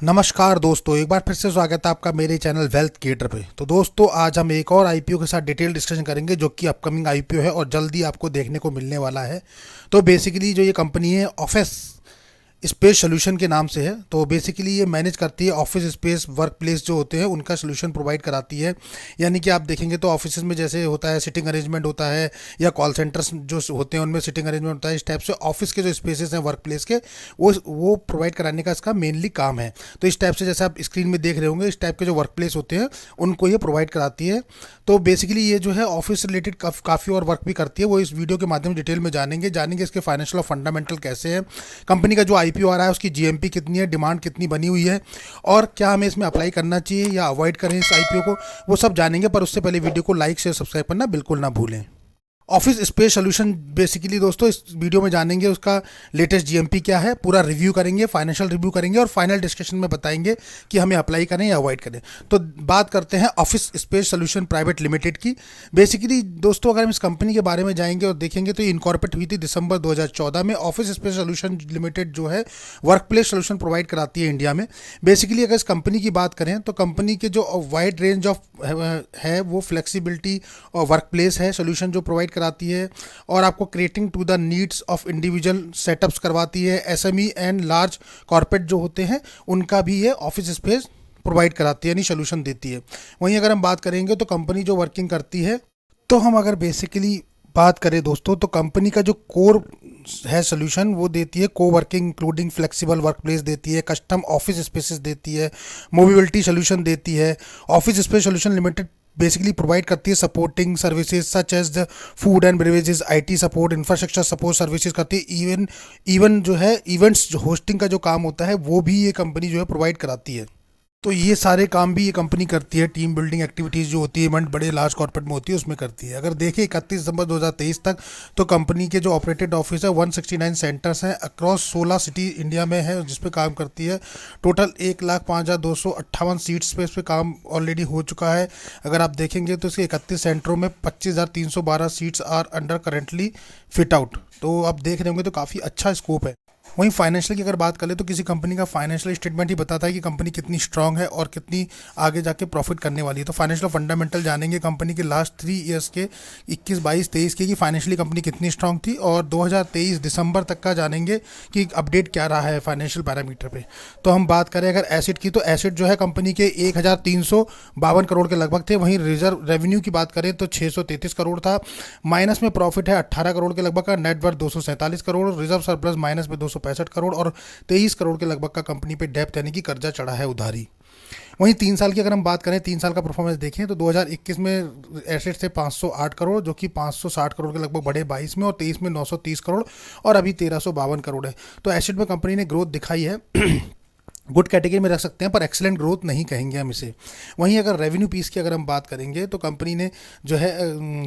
नमस्कार दोस्तों, एक बार फिर से स्वागत है आपका मेरे चैनल वेल्थ क्रिएटर पे। तो दोस्तों, आज हम एक और आईपीओ के साथ डिटेल डिस्कशन करेंगे जो कि अपकमिंग आईपीओ है और जल्दी आपको देखने को मिलने वाला है। तो बेसिकली जो ये कंपनी है ऑफिस स्पेस सोल्यूशन के नाम से है। तो बेसिकली ये मैनेज करती है ऑफिस स्पेस, वर्क प्लेस जो होते हैं उनका सोल्यूशन प्रोवाइड कराती है। यानी कि आप देखेंगे तो ऑफिस में जैसे होता है सिटिंग अरेंजमेंट होता है, या कॉल सेंटर्स जो होते हैं उनमें सिटिंग अरेंजमेंट होता है, इस टाइप से ऑफिस के जो स्पेसेस हैं वर्क प्लेस के वो प्रोवाइड कराने का इसका मेनली काम है। तो इस टाइप से जैसे आप स्क्रीन में देख रहे होंगे, इस टाइप के जो वर्क प्लेस होते हैं उनको ये प्रोवाइड कराती है। तो बेसिकली ये जो है ऑफिस रिलेटेड काफ़ी और वर्क भी करती है, वो इस वीडियो के माध्यम से डिटेल में जानेंगे इसके फाइनेंशियल और फंडामेंटल कैसे हैं, कंपनी का जो आईपीओ आ रहा है उसकी जीएमपी कितनी है, डिमांड कितनी बनी हुई है, और क्या हमें इसमें अप्लाई करना चाहिए या अवॉइड करें इस आईपीओ को, वो सब जानेंगे। पर उससे पहले वीडियो को लाइक शेयर सब्सक्राइब करना बिल्कुल ना भूलें। ऑफिस स्पेस सोल्यूशन बेसिकली दोस्तों इस वीडियो में जानेंगे उसका लेटेस्ट जीएमपी क्या है, पूरा रिव्यू करेंगे, फाइनेंशियल रिव्यू करेंगे और फाइनल डिस्कशन में बताएंगे कि हमें अप्लाई करें या अवॉइड करें। तो बात करते हैं office space solution private limited की। बेसिकली दोस्तों, अगर हम इस कंपनी के बारे में जाएंगे और देखेंगे तो ये इनकॉर्पोरेट हुई थी दिसंबर 2014 में। ऑफिस स्पेस सोल्यूशन लिमिटेड जो है वर्क प्लेस सोल्यूशन प्रोवाइड कराती है इंडिया में। बेसिकली अगर इस कंपनी की बात करें तो कंपनी के जो वाइड रेंज ऑफ है वो फ्लेक्सिबिलिटी और वर्क प्लेस है सोल्यूशन जो प्रोवाइड कराती है, और आपको creating to the needs of individual setups करवाती है। एसएमई एंड लार्ज कॉर्पोरेट जो होते हैं उनका भी ये ऑफिस स्पेस प्रोवाइड कराती है, यानी सोल्यूशन देती है। वहीं अगर हम बात करेंगे तो कंपनी जो वर्किंग करती है, तो हम अगर बेसिकली बात करें दोस्तों तो कंपनी का जो कोर है सोल्यूशन वो देती है को working including flexible work place देती है, कस्टम ऑफिस स्पेसेस देती है, मोबिलिटी सोल्यूशन देती है। Office space solution limited basically provide करती है supporting services such as the food and beverages, IT support, infrastructure support services करती है। इवन जो है इवेंट्स जो होस्टिंग का जो काम होता है वो भी ये कंपनी जो है प्रोवाइड कराती है। तो ये सारे काम भी ये कंपनी करती है। टीम बिल्डिंग एक्टिविटीज़ जो होती है इवेंट बड़े लार्ज कॉर्पोरेट में होती है उसमें करती है। अगर देखें 31 दिसंबर 2023 तक तो कंपनी के जो ऑपरेटेड ऑफिस है 169 सेंटर्स हैं अक्रॉस 16 सिटी इंडिया में है जिस पे काम करती है। टोटल 1,05,258 सीट्स पे इस पे काम ऑलरेडी हो चुका है। अगर आप देखेंगे तो इसके 31 सेंटरों में 25,312 seats are under currently fit out. तो आप देख रहे होंगे तो काफ़ी अच्छा स्कोप है। वहीं फाइनेंशियल की अगर बात करें तो किसी कंपनी का फाइनेंशियल स्टेटमेंट ही बताता है कि कंपनी कितनी स्ट्रांग है और कितनी आगे जाके प्रॉफिट करने वाली है। तो फाइनेंशियल फंडामेंटल जानेंगे कंपनी के लास्ट 3 ईयर्स के 21, 22, 23 के कि फाइनेंशियली कंपनी कितनी स्ट्रांग थी, और 2023 दिसंबर तक का जानेंगे कि अपडेट क्या रहा है फाइनेंशियल पैरामीटर पे। तो हम बात करें अगर एसेट की, तो एसेट जो है कंपनी के 1,352 करोड़ के लगभग थे। वहीं रिजर्व रेवेन्यू की बात करें तो 633 करोड़ था। माइनस में प्रॉफिट है 18 करोड़ के लगभग का, net worth 247 crore, reserve surplus minus में 265 करोड़ और 23 करोड़ के लगभग का कंपनी पे डेप्थ यानी कि कर्जा चढ़ा है उधारी। वहीं 3 साल की अगर हम बात करें, 3 साल का परफॉर्मेंस देखें तो 2021 में एसेट्स थे 508 करोड़ जो कि 560 करोड़ के लगभग बढ़े 22 में, और 23 में 930 करोड़ और अभी 1352 करोड़ है। तो एसेट में कंपनी ने ग्रोथ दिखाई है। गुड कैटेगरी में रख सकते हैं पर एक्सीलेंट ग्रोथ नहीं कहेंगे हम इसे। वहीं अगर रेवेन्यू पीस की अगर हम बात करेंगे तो कंपनी ने जो है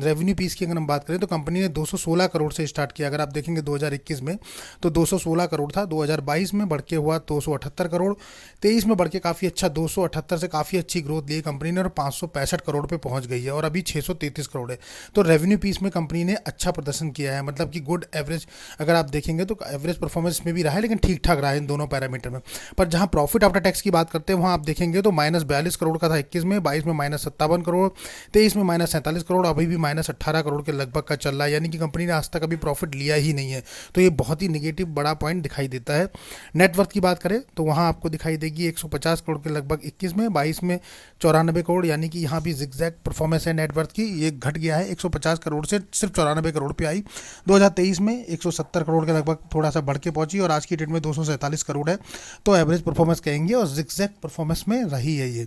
रेवेन्यू पीस की अगर हम बात करें तो कंपनी ने 216 करोड़ से स्टार्ट किया। अगर आप देखेंगे 2021 में तो 216 करोड़ था, 2022 में बढ़ के हुआ 278 करोड़, 23 में बढ़ के काफ़ी अच्छा 278 से काफ़ी अच्छी ग्रोथ ली कंपनी ने और 565 करोड़ पे पहुंच गई है, और अभी 633 करोड़ है। तो रेवेन्यू पीस में कंपनी ने अच्छा प्रदर्शन किया है, मतलब कि गुड एवरेज अगर आप देखेंगे तो एवरेज परफॉर्मेंस में भी रहा है, लेकिन ठीक ठाक रहा है इन दोनों पैरामीटर में। पर जहाँ प्रॉफिट आफ्टर टैक्स की बात करते हैं वहाँ आप देखेंगे तो -42 करोड़ का था 21 में, 22 में -57 करोड़, 23 में -47 करोड़, अभी भी -18 करोड़ के लगभग का चल रहा है। यानी कि कंपनी ने आज तक अभी प्रॉफिट लिया ही नहीं है। तो ये बहुत ही निगेटिव बड़ा पॉइंट दिखाई देता है। नेटवर्थ की बात करें तो वहाँ आपको दिखाई देगी 150 करोड़ के लगभग 21 में, 22 में 94 करोड़, यानी कि यहाँ भी जिगजैग परफॉर्मेंस है नेटवर्थ की। ये घट गया है 150 करोड़ से सिर्फ 94 करोड़ पे आई। 2023 में 170 करोड़ के लगभग थोड़ा सा बढ़ के पहुंची और आज की डेट में 247 करोड़ है। तो एवरेज परफॉर्मेंस कहेंगे और जिगजैग परफॉर्मेंस में रही है ये।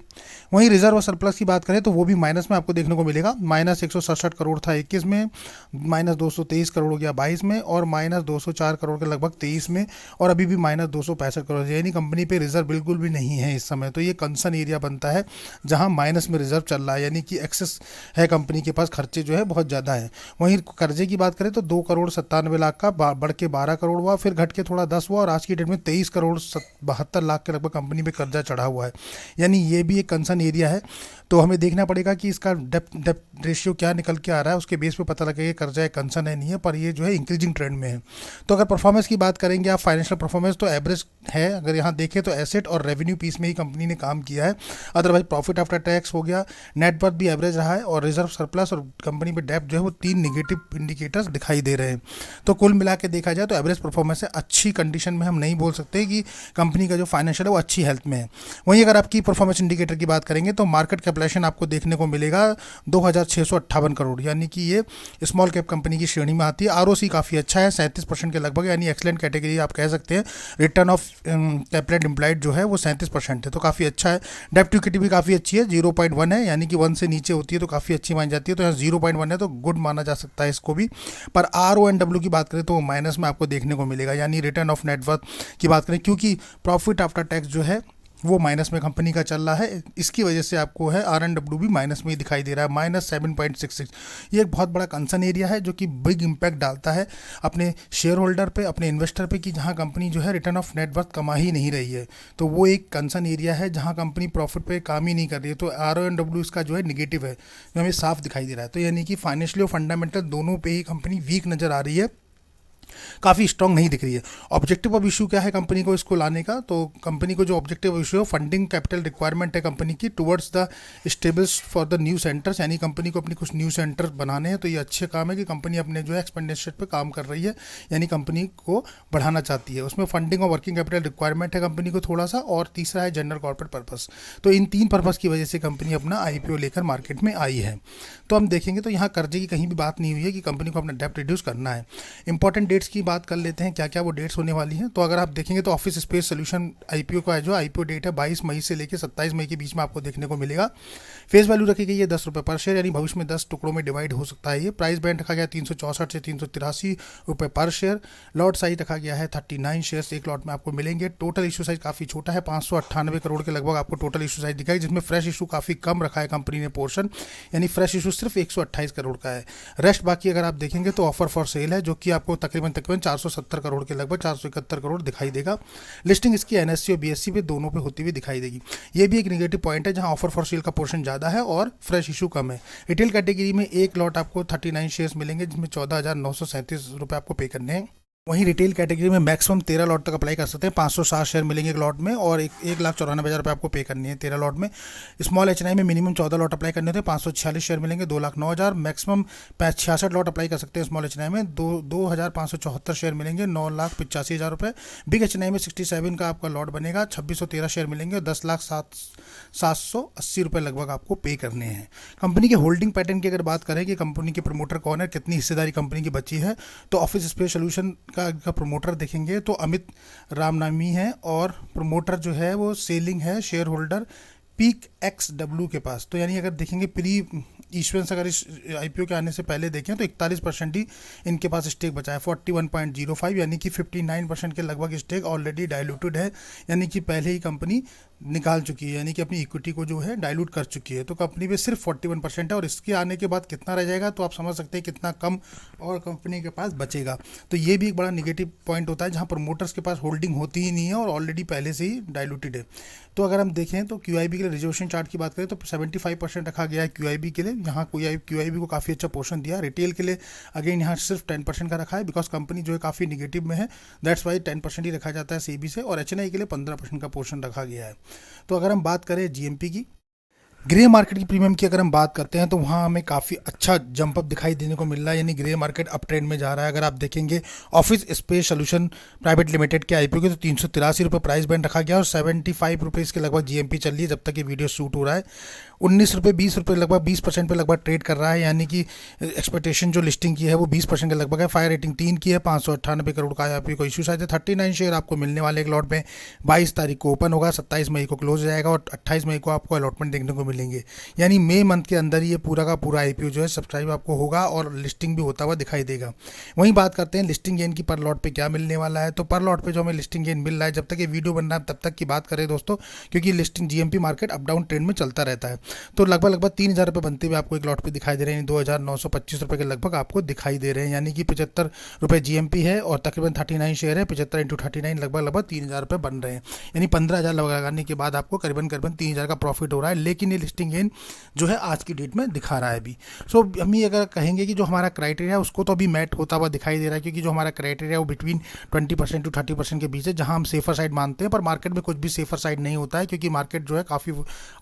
वहीं रिजर्व और सरप्लस की बात करें तो वो भी माइनस में आपको देखने को मिलेगा। -167 करोड़ था 21 में, -223 करोड़ हो गया 22 में, और -204 करोड़ के लगभग 23 में, और अभी भी -265 करोड़, यानी कंपनी पे रिजर्व बिल्कुल भी नहीं है इस समय। तो ये कंसर्न एरिया बनता है जहां माइनस में रिजर्व चल रहा है, यानी कि एक्सेस है कंपनी के पास, खर्चे जो है बहुत ज़्यादा है। वहीं कर्जे की बात करें तो 2 करोड़ 97 लाख का बढ़ के 12 करोड़ हुआ, फिर घट के थोड़ा 10 हुआ, और आज की डेट में 23 करोड़ 72 लाख लाख के लगभग कंपनी पे कर्जा चढ़ा हुआ है, यानी ये भी एक कंसर्न एरिया है। तो हमें देखना पड़ेगा कि इसका डेप्ट रेशियो क्या निकल के आ रहा है, उसके बेस पे पता लगेगा कर्जा एक कंसर्न है नहीं है, पर ये जो है इंक्रीजिंग ट्रेंड में है। तो अगर परफॉर्मेंस की बात करेंगे आप, फाइनेंशियल परफॉर्मेंस तो एवरेज है। अगर यहाँ देखें तो एसेट और रेवेन्यू पीस में ही कंपनी ने काम किया है, अदरवाइज प्रॉफिट आफ्टर टैक्स हो गया, नेट वर्थ भी एवरेज रहा है, और रिजर्व सरप्लस और कंपनी पे डेप्ट जो है वो 3 निगेटिव इंडिकेटर्स दिखाई दे रहे हैं। तो कुल मिला के देखा जाए तो एवरेज परफॉर्मेंस है, अच्छी कंडीशन में हम नहीं बोल सकते कि कंपनी का जो फाइनेंशियल है वो अच्छी हेल्थ में है। वहीं अगर आपकी परफॉर्मेंस इंडिकेटर की बात करेंगे तो मार्केट कैपिटलाइजेशन आपको देखने को मिलेगा 2658 करोड़, यानी कि ये स्मॉल कैप कंपनी की श्रेणी में आती है। आरओसी काफ़ी अच्छा है, 37% के लगभग, यानी एक्सलेंट कैटेगरी आप कह सकते हैं। रिटर्न ऑफ कैपिटल एम्प्लॉयड जो है वो 37% है, तो काफ़ी अच्छा है। डेप्ट टू इक्विटी भी काफ़ी अच्छी है, 0.1 है, यानी कि 1 से नीचे होती है तो काफ़ी अच्छी मानी जाती है। तो यहाँ 0.1 है तो गुड माना जा सकता है इसको भी। पर RONW की बात करें तो माइनस में आपको देखने को मिलेगा, यानी रिटर्न ऑफ नेटवर्थ की बात करें, क्योंकि प्रॉफिट आफ्टर टैक्स जो है वो माइनस में कंपनी का चल रहा है, इसकी वजह से आपको है RNW भी माइनस में ही दिखाई दे रहा है, -7.66। ये एक बहुत बड़ा कंसर्न एरिया है जो कि बिग इम्पैक्ट डालता है अपने शेयर होल्डर पे, अपने इन्वेस्टर पे, कि जहां कंपनी जो है रिटर्न ऑफ नेटवर्थ कमा ही नहीं रही है। तो वो एक कंसर्न एरिया है जहां कंपनी प्रॉफिट पे काम ही नहीं कर रही है। तो RONW इसका जो है निगेटिव है, जो हमें साफ दिखाई दे रहा है। तो यानी कि फाइनेंशियली और फंडामेंटल दोनों पे ही कंपनी वीक नज़र आ रही है, काफ़ी स्ट्रॉन्ग नहीं दिख रही है। ऑब्जेक्टिव ऑफ इशू क्या है कंपनी को इसको लाने का, तो कंपनी को जो ऑब्जेक्टिव ऑफ इशू है, फंडिंग कैपिटल रिक्वायरमेंट है कंपनी की towards the stables for the new centres, यानी कंपनी को अपनी कुछ न्यू सेंटर बनाने हैं। तो ये अच्छे काम है कि कंपनी अपने जो है एक्सपेंडिचर पे काम कर रही है, यानी कंपनी को बढ़ाना चाहती है। उसमें फंडिंग और वर्किंग कैपिटल रिक्वायरमेंट है कंपनी को थोड़ा सा, और तीसरा है जनरल कॉर्पोरेट पर्पस। तो इन 3 पर्पस की वजह से कंपनी अपना IPO लेकर मार्केट में आई है। तो हम देखेंगे तो यहाँ कर्जे की कहीं भी बात नहीं हुई है कि कंपनी को अपना डेप्ट रिड्यूस करना है। इंपॉर्टेंट डेट्स की बात कर लेते हैं, क्या क्या वो डेट्स होने वाली हैं। तो अगर आप देखेंगे तो ऑफिस स्पेस सोल्यूशन IPO का है, जो IPO डेट है 22 मई से लेकर 27 मई के बीच में आपको देखने को मिलेगा। फेस वैल्यू रखी गई है 10 रुपये पर शेयर, यानी भविष्य में 10 टुकड़ों में डिवाइड हो सकता है ये। प्राइस बैंड रखा गया 364 से 383 रुपये पर शेयर। लॉट साइज रखा गया है 39 शेयर्स एक लॉट में आपको मिलेंगे। टोटल इशू साइज काफ़ी छोटा है, 598 करोड़ के लगभग आपको टोटल इशू साइज दिखाई, जिसमें फ्रेश इशू काफ़ी कम रखा है कंपनी ने पोर्शन, यानी फ्रेश इशू सिर्फ 128 करोड़ का है। रेस्ट बाकी अगर आप देखेंगे तो ऑफर फॉर सेल है, जो कि आपको तकरीबन 470 करोड़ के लगभग 471 करोड़ दिखाई देगा। लिस्टिंग इसकी NSE और BSE पे दोनों पे होती हुई दिखाई देगी। ये भी एक नेगेटिव पॉइंट है, जहां ऑफर फॉर सेल का पोर्शन ज़्यादा है और फ्रेश इशू कम है। रिटेल कैटेगरी में एक लॉट आपको 39 शेयर्स मिलेंगे, जिसमें 14,937 रुपये आपको पे करने हैं। वहीं रिटेल कैटेगरी में मैक्सिमम 13 लॉट तक अप्लाई कर सकते हैं, 507 शेयर मिलेंगे एक लॉट में, और 1,94,000 रुपये आपको पे करनी है 13 लॉट में। स्मॉल HNI में मिनिमम 14 लॉट अप्लाई करने होते हैं, 546 शेयर मिलेंगे, 2,09,000। मैक्सिमम 66 लॉट अप्लाई कर सकते हैं स्मॉल HNI में, 2,574 शेयर मिलेंगे, 9,85,000 रुपये। बिग HNI में 67 का आपका लॉट बनेगा, 2,613 शेयर मिलेंगे, 10,780 रुपये लगभग आपको पे करने हैं। कंपनी के होल्डिंग पैटर्न की अगर बात करें कि कंपनी के प्रमोटर कौन है, कितनी हिस्सेदारी कंपनी की बची है, तो ऑफिस स्पेस सोल्यूशन का प्रमोटर देखेंगे तो अमित रामनामी है, और प्रमोटर जो है वो सेलिंग है शेयर होल्डर पीक XW के पास। तो यानी अगर देखेंगे प्री इशुएंस, अगर इस IPO के आने से पहले देखें तो 41% ही इनके पास स्टेक बचा है, 41.05, यानी कि 59% के लगभग स्टेक ऑलरेडी डाइल्यूटेड है, यानी कि पहले ही कंपनी निकाल चुकी है, यानी कि अपनी इक्विटी को जो है डाइल्यूट कर चुकी है। तो कंपनी पे सिर्फ 41% है, और इसके आने के बाद कितना रह जाएगा तो आप समझ सकते हैं कितना कम और कंपनी के पास बचेगा। तो ये भी एक बड़ा निगेटिव पॉइंट होता है, जहाँ प्रमोटर्स के पास होल्डिंग होती ही नहीं है और ऑलरेडी पहले से ही डाइल्यूटेड है। तो अगर हम देखें तो QIB के लिए रिजर्वेशन चार्ट की बात करें तो 75% रखा गया है QIB के लिए, यहाँ QIB को काफ़ी अच्छा पोर्शन दिया। रिटेल के लिए अगेन यहाँ सिर्फ 10% का रखा है, बिकॉज कंपनी जो है काफ़ी निगेटिव में है, दैट्स वाई 10% ही रखा जाता है SEBI से। और HNI के लिए 15% का पोर्शन रखा गया है। तो अगर हम बात करें GMP की, ग्रे मार्केट की प्रीमियम की अगर हम बात करते हैं तो वहाँ हमें काफ़ी अच्छा जंप अप दिखाई देने को मिल रहा है, यानी ग्रे मार्केट अप ट्रेंड में जा रहा है। अगर आप देखेंगे office space solution private limited के IPO के तो 383 रुपये प्राइस बैंड रखा गया, और 75 रुपीज़ के लगभग GMP चल रही है जब तक ये वीडियो शूट हो रहा है। 19 रुपये 20 रुपये लगभग 20% पे लगभग ट्रेड कर रहा है, यानी कि एक्सपेक्टेशन जो लिस्टिंग की है वो 20% के लगभग है। फायर रेटिंग 3 की है, 598 करोड़ का IPO को इशू साइज है। 39 शेयर आपको मिलने वाले एक लॉट में 22 तारीख को ओपन होगा, 27 मई को क्लोज हो जाएगा, और 28 मई को आपको अलॉटमेंट देखने को मिलेंगे, यानी मई मंथ के अंदर ये पूरा का पूरा IPO जो है सब्सक्राइब आपको होगा और लिस्टिंग भी होता हुआ दिखाई देगा। वहीं बात करते हैं लिस्टिंग गेन की, पर लॉट पे क्या मिलने वाला है। तो पर लॉट पे जो हमें लिस्टिंग गेन मिल रहा है, जब तक ये वीडियो बन रहा है तब तक की बात करें दोस्तों, क्योंकि listing GMP market up down trend में चलता रहता है। तो लगभग 3,000 रुपये बनते हुए आपको एक लॉट पे दिखाई दे रहे हैं, 2,925 रुपये के लगभग आपको दिखाई दे रहे हैं, यानी कि 75 रुपये GMP है और तकरीबन 39 शेयर है, 75 × 39 लगभग 3,000 रुपये बन रहे हैं, यानी 15,000 लगाने के बाद आपको करीबन 3,000 का प्रॉफिट हो रहा है। लेकिन ये लिस्टिंग गेन जो है आज की डेट में दिखा रहा है अभी। सो हम ये अगर कहेंगे कि जो हमारा क्राइटेरिया है उसको तो अभी मैट होता हुआ दिखाई दे रहा है, क्योंकि जो हमारा क्राइटेरिया है वो बिटवीन 20% to 30% के बीच है, जहां हम सेफर साइड मानते हैं। पर मार्केट में कुछ भी सेफर साइड नहीं होता है, क्योंकि मार्केट जो है काफ़ी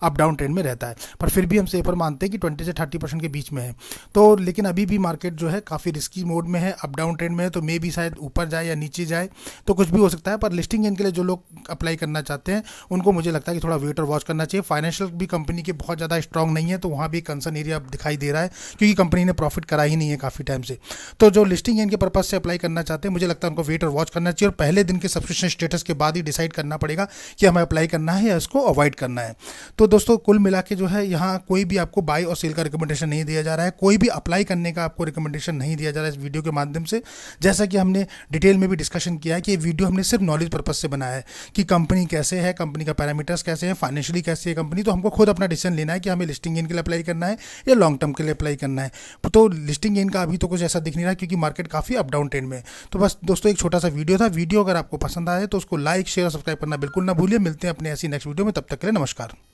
अप डाउन ट्रेंड में रहता है, पर फिर भी हम सेफर मानते हैं कि 20 से 30% के बीच में है। तो लेकिन अभी भी मार्केट जो है काफ़ी रिस्की मोड में है, अप डाउन ट्रेंड में है, तो मे भी शायद ऊपर जाए या नीचे जाए, तो कुछ भी हो सकता है। पर लिस्टिंग गेन के लिए जो लोग अप्लाई करना चाहते हैं उनको मुझे लगता है कि थोड़ा वेट और वॉच करना चाहिए। फाइनेंशियल भी कंपनी के बहुत ज़्यादा स्ट्रॉन्ग नहीं है, तो वहाँ भी कंसर्न एरिया दिखाई दे रहा है, क्योंकि कंपनी ने प्रॉफिट करा ही नहीं है काफ़ी टाइम से। तो जो लिस्टिंग गेन के पर्पज से अप्लाई करना चाहते हैं, मुझे लगता है उनको वेट और वॉच करना चाहिए, और पहले दिन के सब्सक्रिप्शन स्टेटस के बाद ही डिसाइड करना पड़ेगा कि हमें अप्लाई करना है या इसको अवॉइड करना है। तो दोस्तों कुल मिला के जो है यहाँ कोई भी आपको बाय और सेल का रिकमेंडेशन नहीं दिया जा रहा है, कोई भी अप्लाई करने का आपको रिकमेंडेशन नहीं दिया जा रहा है इस वीडियो के माध्यम से। जैसा कि हमने डिटेल में भी डिस्कशन किया है कि ये वीडियो हमने सिर्फ नॉलेज पर्पज से बनाया है कि कंपनी कैसे है, कंपनी का पैरामीटर्स कैसे हैं, फाइनेंशियली कैसे है कंपनी। तो हमको खुद अपना डिसीजन लेना है कि हमें लिस्टिंग गेन के लिए अप्लाई करना है या लॉन्ग टर्म के लिए अप्लाई करना है। तो लिस्टिंग गेन का अभी तो कुछ ऐसा दिख नहीं रहा, क्योंकि मार्केट काफ़ी अप डाउन ट्रेंड में है। तो बस दोस्तों एक छोटा सा वीडियो था। वीडियो अगर आपको पसंद आए तो उसको लाइक शेयर और सब्सक्राइब करना बिल्कुल ना भूलिए। मिलते हैं अपने ऐसी नेक्स्ट वीडियो में, तब तक के लिए नमस्कार।